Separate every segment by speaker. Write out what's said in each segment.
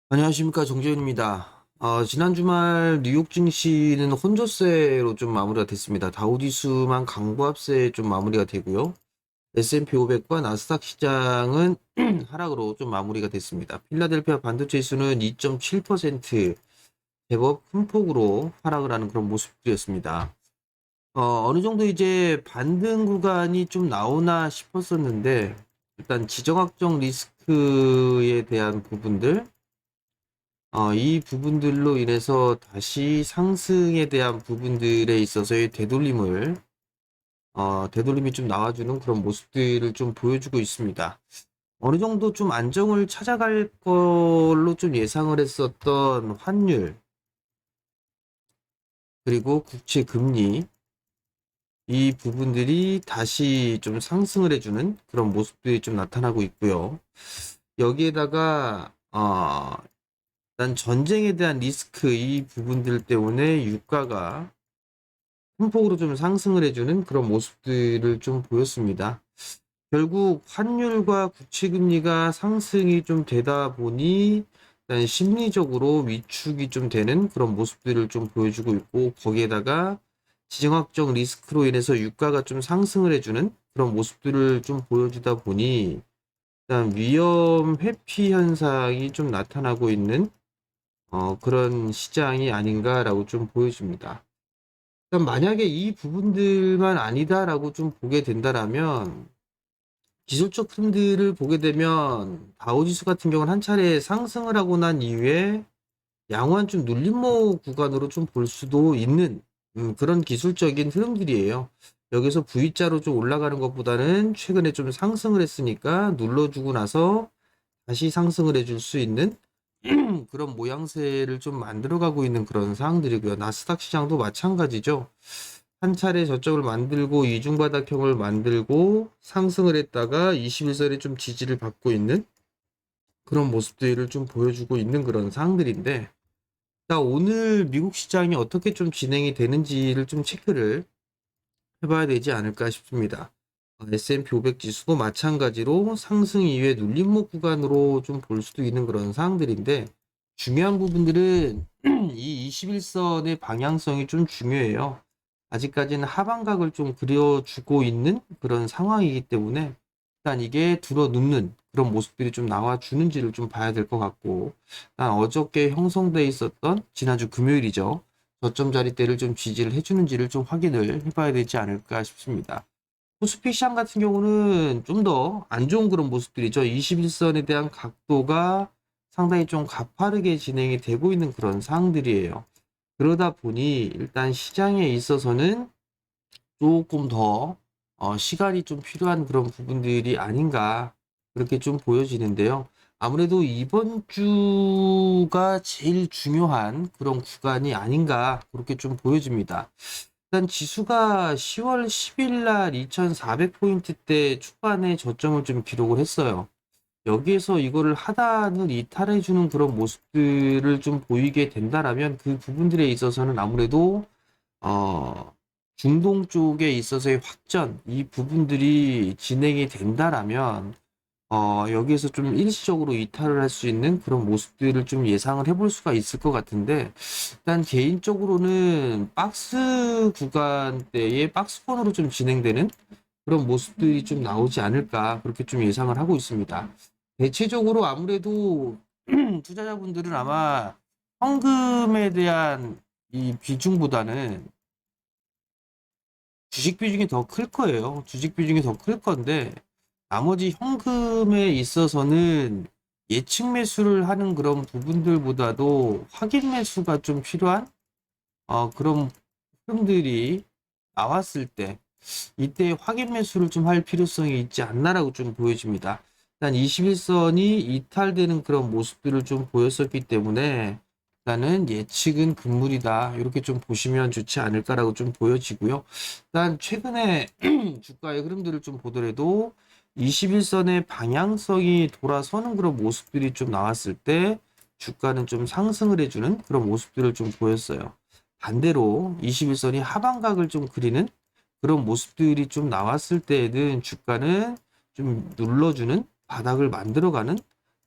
Speaker 1: 안녕하십니까, 정재윤입니다. 지난 주말 뉴욕 증시는 혼조세로 좀 마무리가 됐습니다. 다우지수만 강보합세에 좀 마무리가 되고요. S&P 500과 나스닥 시장은 하락으로 좀 마무리가 됐습니다. 필라델피아 반도체 지수는 2.7% 제법 큰 폭으로 하락을 하는 그런 모습이었습니다. 어느 정도 이제 반등 구간이 좀 나오나 싶었었는데, 일단 지정학적 리스크에 대한 부분들, 이 부분들로 인해서 다시 상승에 대한 부분들에 있어서의 되돌림이 좀 나와주는 그런 모습들을 좀 보여주고 있습니다. 어느 정도 좀 안정을 찾아갈 걸로 좀 예상을 했었던 환율, 그리고 국채 금리, 이 부분들이 다시 좀 상승을 해주는 그런 모습들이 좀 나타나고 있고요. 여기에다가, 일단 전쟁에 대한 리스크, 이 부분들 때문에 유가가 큰 폭으로 좀 상승을 해주는 그런 모습들을 좀 보였습니다. 결국 환율과 국채금리가 상승이 좀 되다 보니 일단 심리적으로 위축이 좀 되는 그런 모습들을 좀 보여주고 있고, 거기에다가 지정학적 리스크로 인해서 유가가 좀 상승을 해주는 그런 모습들을 좀 보여주다 보니 일단 위험 회피 현상이 좀 나타나고 있는 그런 시장이 아닌가라고 좀 보여집니다. 그럼 만약에 이 부분들만 아니다라고 좀 보게 된다라면, 기술적 흐름들을 보게 되면 다우지수 같은 경우는 한 차례 상승을 하고 난 이후에 양호한 좀 눌림목 구간으로 좀 볼 수도 있는 그런 기술적인 흐름들이에요. 여기서 V자로 좀 올라가는 것보다는 최근에 좀 상승을 했으니까 눌러주고 나서 다시 상승을 해줄 수 있는 그런 모양새를 좀 만들어가고 있는 그런 상황들이고요. 나스닥 시장도 마찬가지죠. 한 차례 저점을 만들고 이중바닥형을 만들고 상승을 했다가 21선에 좀 지지를 받고 있는 그런 모습들을 좀 보여주고 있는 그런 상황들인데, 자, 오늘 미국 시장이 어떻게 좀 진행이 되는지를 좀 체크를 해봐야 되지 않을까 싶습니다. S&P 500 지수도 마찬가지로 상승 이후에 눌림목 구간으로 좀 볼 수도 있는 그런 상황들인데, 중요한 부분들은 이 21선의 방향성이 좀 중요해요. 아직까지는 하방각을 좀 그려주고 있는 그런 상황이기 때문에 일단 이게 들어눕는 그런 모습들이 좀 나와주는지를 좀 봐야 될 것 같고, 일단 어저께 형성돼 있었던 지난주 금요일이죠. 저점 자리대를 좀 지지를 해주는지를 좀 확인을 해봐야 되지 않을까 싶습니다. 코스피 시장 같은 경우는 좀 더 안 좋은 그런 모습들이죠. 21선에 대한 각도가 상당히 좀 가파르게 진행이 되고 있는 그런 상황들이에요. 그러다 보니 일단 시장에 있어서는 조금 더 시간이 좀 필요한 그런 부분들이 아닌가, 그렇게 좀 보여지는데요. 아무래도 이번 주가 제일 중요한 그런 구간이 아닌가, 그렇게 좀 보여집니다. 일단 지수가 10월 10일 날 2400포인트대 초반에 저점을 좀 기록을 했어요. 여기에서 이거를 하단을 이탈해주는 그런 모습들을 좀 보이게 된다라면 그 부분들에 있어서는 아무래도 어, 중동 쪽에 있어서의 확전, 이 부분들이 진행이 된다라면 여기에서 좀 일시적으로 이탈을 할 수 있는 그런 모습들을 좀 예상을 해볼 수가 있을 것 같은데, 일단 개인적으로는 박스 구간대에 박스권으로 좀 진행되는 그런 모습들이 좀 나오지 않을까, 그렇게 좀 예상을 하고 있습니다. 대체적으로 아무래도 투자자분들은 아마 현금에 대한 이 비중보다는 주식 비중이 더 클 거예요. 주식 비중이 더 클 건데, 나머지 현금에 있어서는 예측 매수를 하는 그런 부분들보다도 확인 매수가 좀 필요한 그런 흐름들이 나왔을 때, 이때 확인 매수를 좀 할 필요성이 있지 않나라고 좀 보여집니다. 일단 21선이 이탈되는 그런 모습들을 좀 보였었기 때문에 일단은 예측은 금물이다, 이렇게 좀 보시면 좋지 않을까라고 좀 보여지고요. 일단 최근에 주가의 흐름들을 좀 보더라도 21선의 방향성이 돌아서는 그런 모습들이 좀 나왔을 때 주가는 좀 상승을 해주는 그런 모습들을 좀 보였어요. 반대로 21선이 하방각을 좀 그리는 그런 모습들이 좀 나왔을 때에는 주가는 좀 눌러주는 바닥을 만들어가는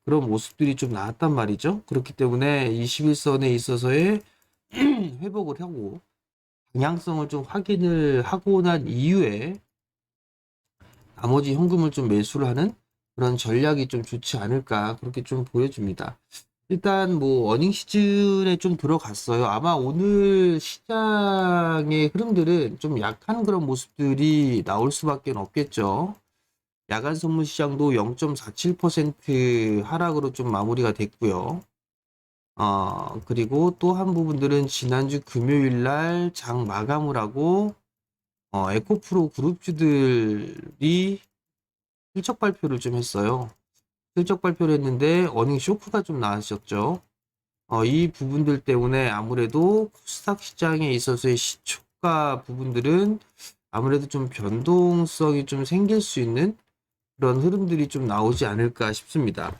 Speaker 1: 그런 모습들이 좀 나왔단 말이죠. 그렇기 때문에 21선에 있어서의 회복을 하고 방향성을 좀 확인을 하고 난 이후에 나머지 현금을 좀 매수를 하는 그런 전략이 좀 좋지 않을까 그렇게 좀 보여집니다. 일단 뭐 어닝 시즌에 좀 들어갔어요. 아마 오늘 시장의 흐름들은 좀 약한 그런 모습들이 나올 수밖에 없겠죠. 야간 선물 시장도 0.47% 하락으로 좀 마무리가 됐고요. 그리고 또 한 부분들은 지난주 금요일 날 장 마감을 하고 에코프로 그룹주들이 실적 발표를 좀 했어요. 실적 발표를 했는데 어닝 쇼크가 좀 나왔었죠. 이 부분들 때문에 아무래도 코스닥 시장에 있어서의 시초가 부분들은 아무래도 좀 변동성이 좀 생길 수 있는 그런 흐름들이 좀 나오지 않을까 싶습니다.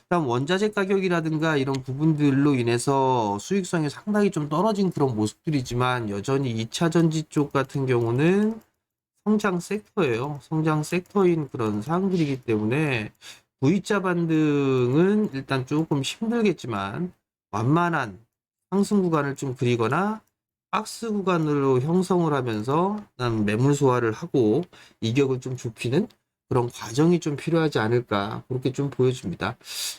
Speaker 1: 다음 원자재 가격이라든가 이런 부분들로 인해서 수익성이 상당히 좀 떨어진 그런 모습들이지만 여전히 2차 전지 쪽 같은 경우는 성장 섹터예요. 성장 섹터인 그런 사항들이기 때문에 V자 반등은 일단 조금 힘들겠지만 완만한 상승 구간을 좀 그리거나 박스 구간으로 형성을 하면서 난 매물 소화를 하고 이격을 좀 좁히는 그런 과정이 좀 필요하지 않을까 그렇게 좀 보여집니다.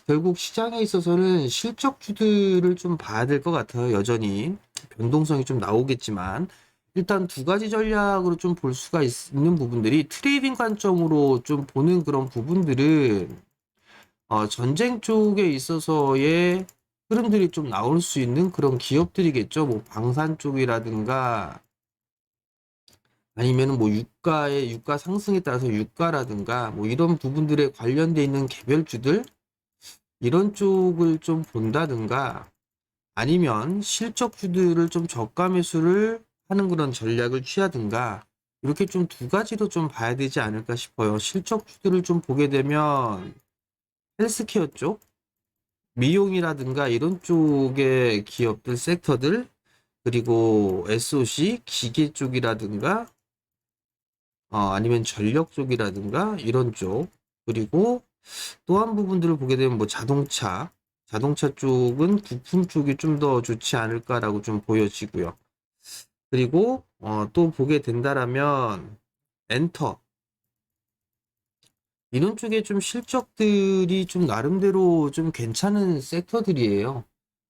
Speaker 1: 결국 시장에 있어서는 실적주들을 좀 봐야 될 것 같아요. 여전히 변동성이 좀 나오겠지만 일단 두 가지 전략으로 좀 볼 수가 있는 부분들이 트레이딩 관점으로 좀 보는 그런 부분들은 전쟁 쪽에 있어서의 흐름들이 좀 나올 수 있는 그런 기업들이겠죠. 뭐 방산 쪽이라든가 아니면은 뭐 유가 상승에 따라서 유가라든가 뭐 이런 부분들에 관련돼 있는 개별주들 이런 쪽을 좀 본다든가 아니면 실적주들을 좀 저가 매수를 하는 그런 전략을 취하든가 이렇게 좀 두 가지로 좀 봐야 되지 않을까 싶어요. 실적주들을 좀 보게 되면 헬스케어 쪽, 미용이라든가 이런 쪽의 기업들, 섹터들, 그리고 SOC, 기계 쪽이라든가 아니면 전력 쪽이라든가 이런 쪽, 그리고 또 한 부분들을 보게 되면 뭐 자동차 쪽은 부품 쪽이 좀 더 좋지 않을까라고 좀 보여지고요. 그리고 또 보게 된다라면 엔터 이런 쪽에 좀 실적들이 좀 나름대로 좀 괜찮은 섹터들이에요.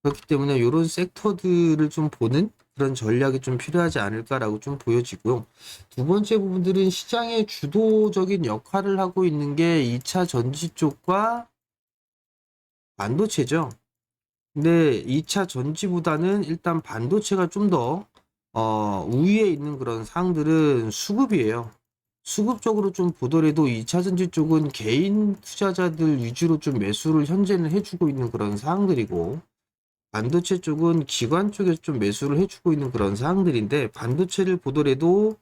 Speaker 1: 그렇기 때문에 이런 섹터들을 좀 보는 그런 전략이 좀 필요하지 않을까라고 좀 보여지고요. 두 번째 부분들은 시장의 주도적인 역할을 하고 있는 게 2차 전지 쪽과 반도체죠. 근데 2차 전지보다는 일단 반도체가 좀 더 우위에 있는 그런 사항들은 수급이에요. 수급적으로 좀 보더라도 2차 전지 쪽은 개인 투자자들 위주로 좀 매수를 현재는 해주고 있는 그런 사항들이고 반도체 쪽은 기관 쪽에서 좀 매수를 해주고 있는 그런 사항들인데 반도체를 보더라도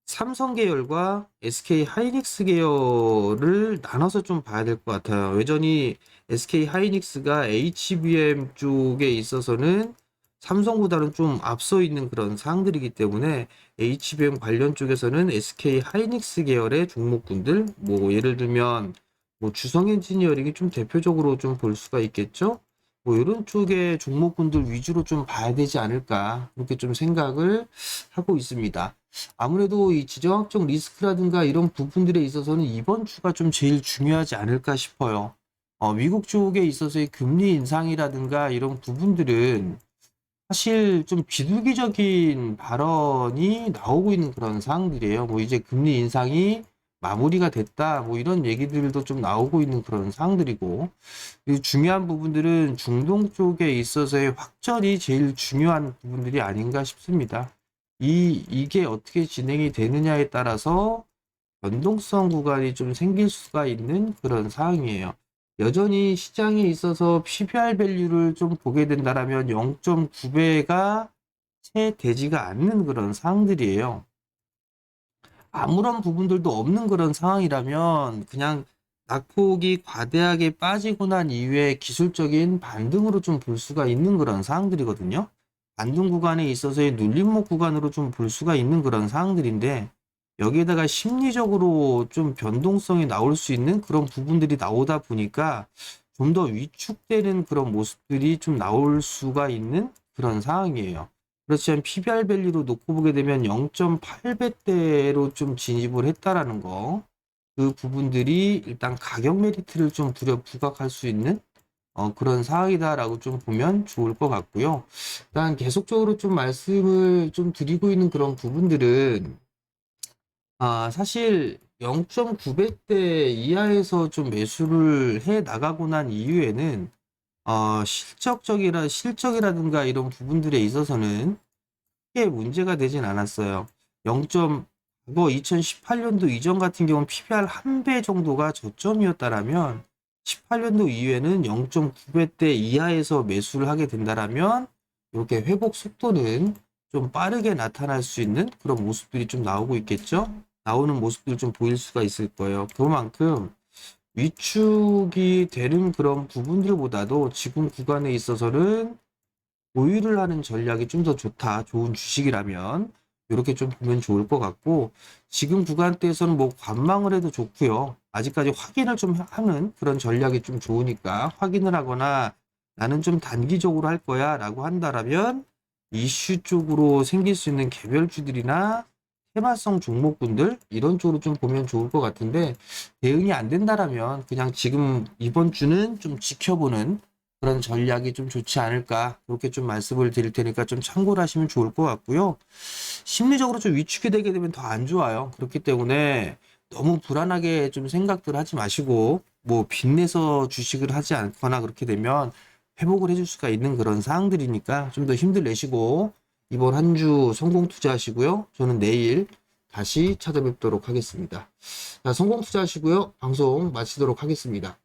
Speaker 1: 삼성 계열과 SK 하이닉스 계열을 나눠서 좀 봐야 될 것 같아요. 여전히 SK 하이닉스가 HBM 쪽에 있어서는 삼성보다는 좀 앞서 있는 그런 사항들이기 때문에 HBM 관련 쪽에서는 SK 하이닉스 계열의 종목군들, 뭐 예를 들면 뭐 주성 엔지니어링이 좀 대표적으로 좀 볼 수가 있겠죠. 뭐 이런 쪽의 종목군들 위주로 좀 봐야 되지 않을까 그렇게 좀 생각을 하고 있습니다. 아무래도 이 지정학적 리스크라든가 이런 부분들에 있어서는 이번 주가 좀 제일 중요하지 않을까 싶어요. 미국 쪽에 있어서의 금리 인상이라든가 이런 부분들은 사실 좀 비둘기적인 발언이 나오고 있는 그런 상황들이에요. 뭐 이제 금리 인상이 마무리가 됐다, 뭐 이런 얘기들도 좀 나오고 있는 그런 상황들이고, 이 중요한 부분들은 중동 쪽에 있어서의 확전이 제일 중요한 부분들이 아닌가 싶습니다. 이게 어떻게 진행이 되느냐에 따라서 변동성 구간이 좀 생길 수가 있는 그런 상황이에요. 여전히 시장에 있어서 PBR 밸류를 좀 보게 된다라면 0.9배가 채 되지가 않는 그런 상황들이에요. 아무런 부분들도 없는 그런 상황이라면 그냥 낙폭이 과대하게 빠지고 난 이후에 기술적인 반등으로 좀 볼 수가 있는 그런 상황들이거든요. 반등 구간에 있어서의 눌림목 구간으로 좀 볼 수가 있는 그런 상황들인데 여기에다가 심리적으로 좀 변동성이 나올 수 있는 그런 부분들이 나오다 보니까 좀 더 위축되는 그런 모습들이 좀 나올 수가 있는 그런 상황이에요. 그렇지만 PBR 밸류로 놓고 보게 되면 0.8배대로 좀 진입을 했다라는 거. 그 부분들이 일단 가격 메리트를 좀 부각할 수 있는 그런 상황이다라고 좀 보면 좋을 것 같고요. 일단 계속적으로 좀 말씀을 좀 드리고 있는 그런 부분들은 사실 0.9배대 이하에서 좀 매수를 해 나가고 난 이후에는 실적이라든가 이런 부분들에 있어서는 크게 문제가 되진 않았어요. 0. 그거 2018년도 이전 같은 경우는 PBR 1배 정도가 저점이었다라면 18년도 이후에는 0.9배대 이하에서 매수를 하게 된다라면 이렇게 회복 속도는 좀 빠르게 나타날 수 있는 그런 모습들이 좀 나오고 있겠죠? 나오는 모습들이 좀 보일 수가 있을 거예요. 그만큼 위축이 되는 그런 부분들보다도 지금 구간에 있어서는 보유를 하는 전략이 좀 더 좋다. 좋은 주식이라면 이렇게 좀 보면 좋을 것 같고 지금 구간대에서는 뭐 관망을 해도 좋고요. 아직까지 확인을 좀 하는 그런 전략이 좀 좋으니까 확인을 하거나 나는 좀 단기적으로 할 거야 라고 한다라면 이슈 쪽으로 생길 수 있는 개별주들이나 테마성 종목군들 이런 쪽으로 좀 보면 좋을 것 같은데 대응이 안 된다라면 그냥 지금 이번 주는 좀 지켜보는 그런 전략이 좀 좋지 않을까 그렇게 좀 말씀을 드릴 테니까 좀 참고를 하시면 좋을 것 같고요. 심리적으로 좀 위축이 되게 되면 더 안 좋아요. 그렇기 때문에 너무 불안하게 좀 생각들 하지 마시고 뭐 빚내서 주식을 하지 않거나 그렇게 되면 회복을 해줄 수가 있는 그런 사항들이니까 좀 더 힘들 내시고 이번 한 주 성공 투자하시고요. 저는 내일 다시 찾아뵙도록 하겠습니다. 자, 성공 투자하시고요. 방송 마치도록 하겠습니다.